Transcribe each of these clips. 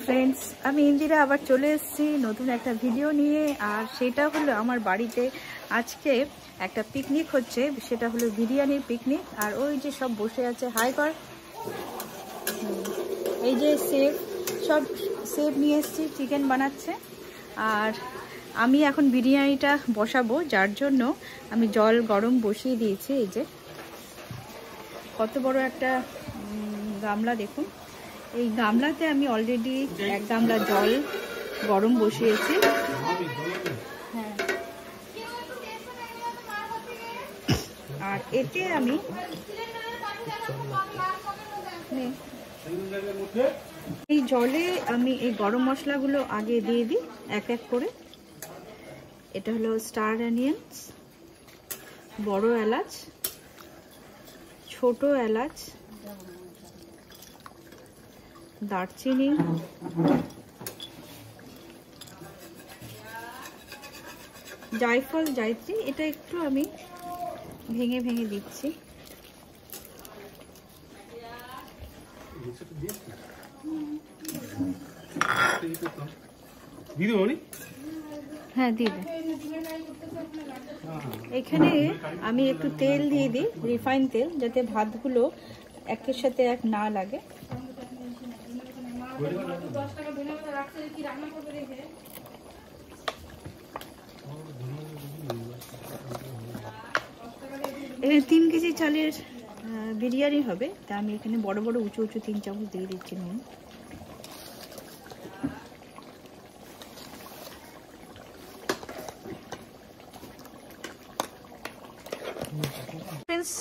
Friends, আমি ইন্দিরা আবার চলে এসেছি নতুন একটা ভিডিও নিয়ে। আর সেটা হলো আমার বাড়িতে আজকে একটা পিকনিক হচ্ছে, সেটা হলো বিরিয়ানির পিকনিক। আর ওই যে সব বসে আছে, হাই কর। এই যে সব সেফ নিয়ে এসেছি, চিকেন বানাচ্ছে। আর আমি এখন বিরিয়ানিটা বসাবো, যার জন্য আমি জল গরম বসিয়ে দিয়েছি। এই যে কত বড় একটা গামলা দেখুন, এই গামলাতে আমি অলরেডি এক গামলা জল গরম বসিয়েছি। হ্যাঁ, আর এতে আমি এই জলে আমি এই গরম মশলাগুলো আগে দিয়ে দিই এক এক করে। এটা হলো স্টার অনিয়ন্স, বড় এলাচ, ছোট এলাচ, দারচিনি, জায়ফল, জায়ত্রী। এটা একটু আমি ভেঙে ভেঙে দিচ্ছি। হ্যাঁ, দিয়ে দেন। এখানে আমি একটু তেল দিয়ে দিই, রিফাইন তেল, যাতে ভাতগুলো একের সাথে এক না লাগে। এখানে 3 কেজি চালের বিরিয়ানি হবে, তা আমি এখানে বড় বড় উঁচু উঁচু 3 চামচ দিয়ে দিচ্ছি নুন। ফ্রেন্ডস,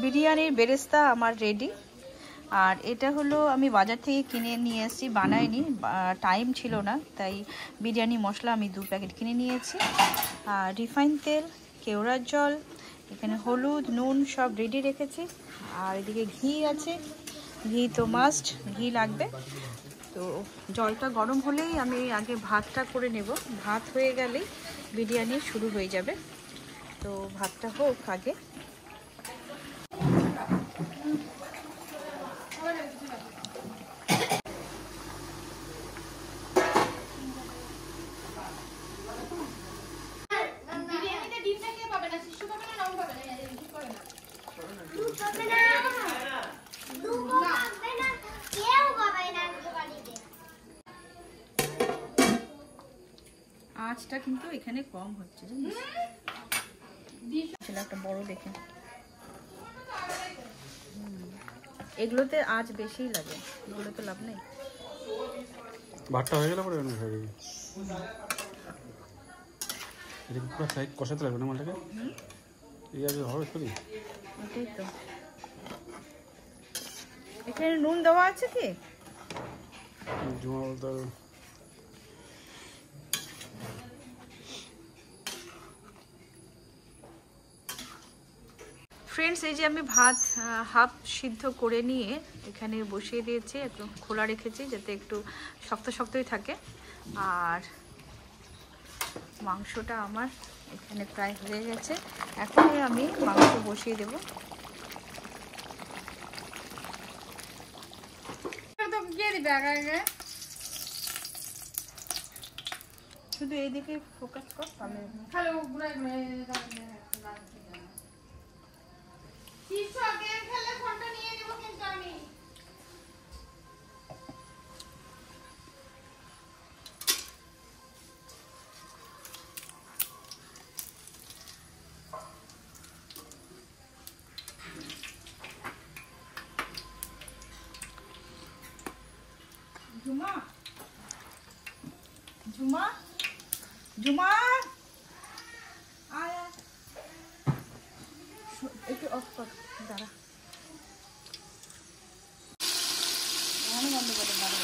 বিরিয়ানির বেরেস্তা আমার রেডি। আর এটা হলো আমি বাজার থেকে কিনে নিয়ে এসেছি, বানাইনি, টাইম ছিল না, তাই বিরিয়ানি মশলা আমি 2 প্যাকেট কিনে নিয়েছি। আর রিফাইন তেল, কেওড়ার জল, এখানে হলুদ, নুন সব রেডি রেখেছি। আর এদিকে ঘি আছে, ঘি তো মাস্ট, ঘি লাগবে। তো জলটা গরম হলেই আমি আগে ভাতটা করে নেব, ভাত হয়ে গেলেই বিরিয়ানি শুরু হয়ে যাবে। তো ভাতটা হোক আগে। আঁচটা কিন্তু এখানে কম হচ্ছে, একটা বড় দেখে। এগুলোতে আঁচ বেশি লাগে, এগুলোতে লাভ নেই। ভাতটা হয়ে গেলে পরে পুরো ফ্রাই কষাতে লাগবে না মালটাকে। এই আগে হবে সরি, এটাই তো। এখানে নুন দেওয়া আছে কি? জমা বলতে ফ্রেন্ডস, এই যে আমি ভাত হাফ সিদ্ধ করে নিয়ে এখানে বসিয়ে দিয়েছি, একটু খোলা রেখেছি যাতে একটু শক্ত শক্তই থাকে। আর মাংসটা আমার এখানে প্রায় হয়ে গেছে, এখন আমি মাংস বসিয়ে দেব। শুধু এইদিকে ফোকাস কর, তাহলে ঝুমা ঝুমা ঝুমা আয়, একটু অফ কর, দাঁড়া। বন্ধ করে দাঁড়া।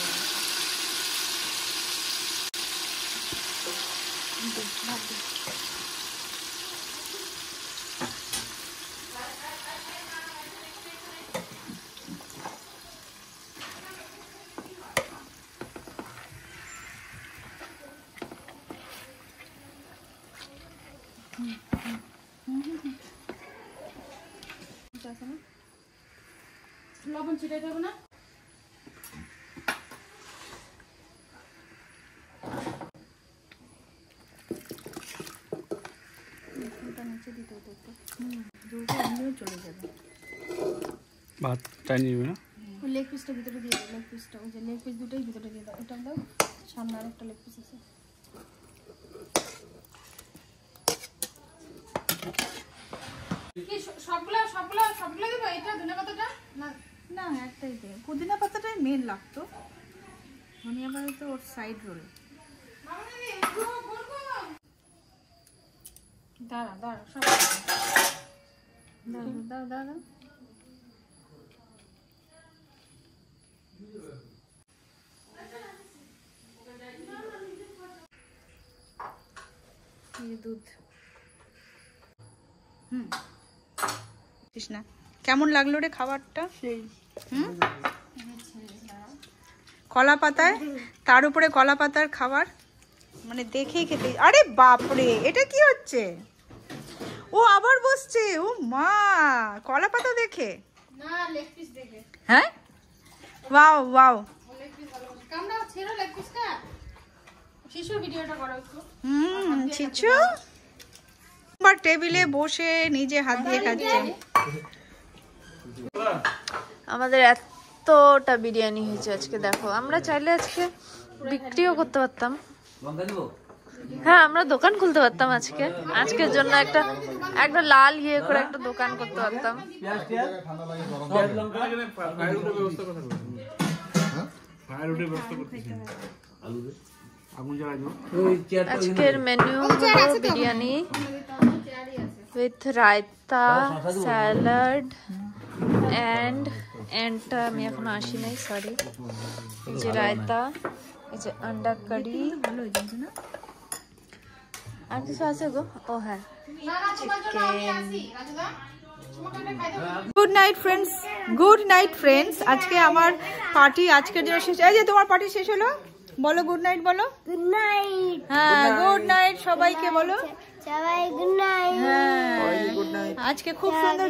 লবণ ছিটাই দেবো না। দিতে হতো একটু। ঝোলটা এমনিও চলে যাবে। ভাত টাইম নিবে না? ওই লেগ পিসটা ভিতরে দিয়ে দাও, লেগ পিসটা, ওই যে লেগ পিস দুটোই ভিতরে দিয়ে দাও। এটা দাও, সামনে আরেকটা লেগ পিস আছে। কি সবগুলো দেবো? এটা ধনে পাতাটা না না একটাই দে, পুদিনা পাতাটাই মেন লাগতো, ধনিয়া পাতা তো ওর সাইড রোল। দাঁড়া দাঁড়া, সব দাও দাও দাও দাও। দুধ। কৃষ্ণা কেমন লাগলো রে খাবারটা? কলা পাতায়, তার উপরে কলা পাতার খাবার, মানে দেখেই খেতে। আরে বাপরে, এটা কি হচ্ছে? ও আবার বসছে, ও মা, কলা পাতা দেখে। না, লেগ পিস দেখে। হ্যাঁ, ওয়াও ওয়াও। লেগ পিস ভালো। কামড়া ছেড়ো লেগ পিসটা। শিশু ভিডিওটা করো একটু। চিচু আবার টেবিলে বসে নিজে হাত দিয়ে খাচ্ছে। আমাদের এতটা বিরিয়ানি হয়েছে আজকে, দেখো। আমরা চাইলে আজকে বিক্রিও করতে পারতাম। হ্যাঁ, আমরা দোকান খুলতে পারতাম আজকে। আজকের জন্য একটা লাল ইয়ে করে একটা দোকান করতে পারতাম। আজকের মেনু হলো বিরিয়ানি উইথ রায়তা, স্যালাড এন্ডটা আমি এখনো আসি নাই, সরি। এই যে রায়তা, এই যে আন্ডা কারি, ভালো হয়েছে না? আর কিছু আছে গো? ও হ্যাঁ, good night friends, good night friends. আজকে আমার পার্টি আজকের জন্য শেষ। এই যে তোমার পার্টি শেষ হলো, বলো গুড নাইট বলো। Good night. হ্যাঁ, গুড নাইট সবাইকে বলো। সবাই গুড নাইট। হ্যাঁ, আজকে খুব সুন্দর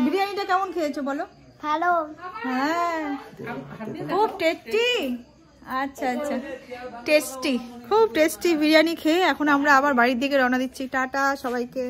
বিরিয়ানিটা কেমন খেয়েছো বলো? ভালো। হ্যাঁ, খুব টেস্টি। আচ্ছা আচ্ছা, টেস্টি, খুব টেস্টি বিরিয়ানি খেয়ে এখন আমরা আবার বাড়ির দিকে রওনা দিচ্ছি। টাটা সবাইকে।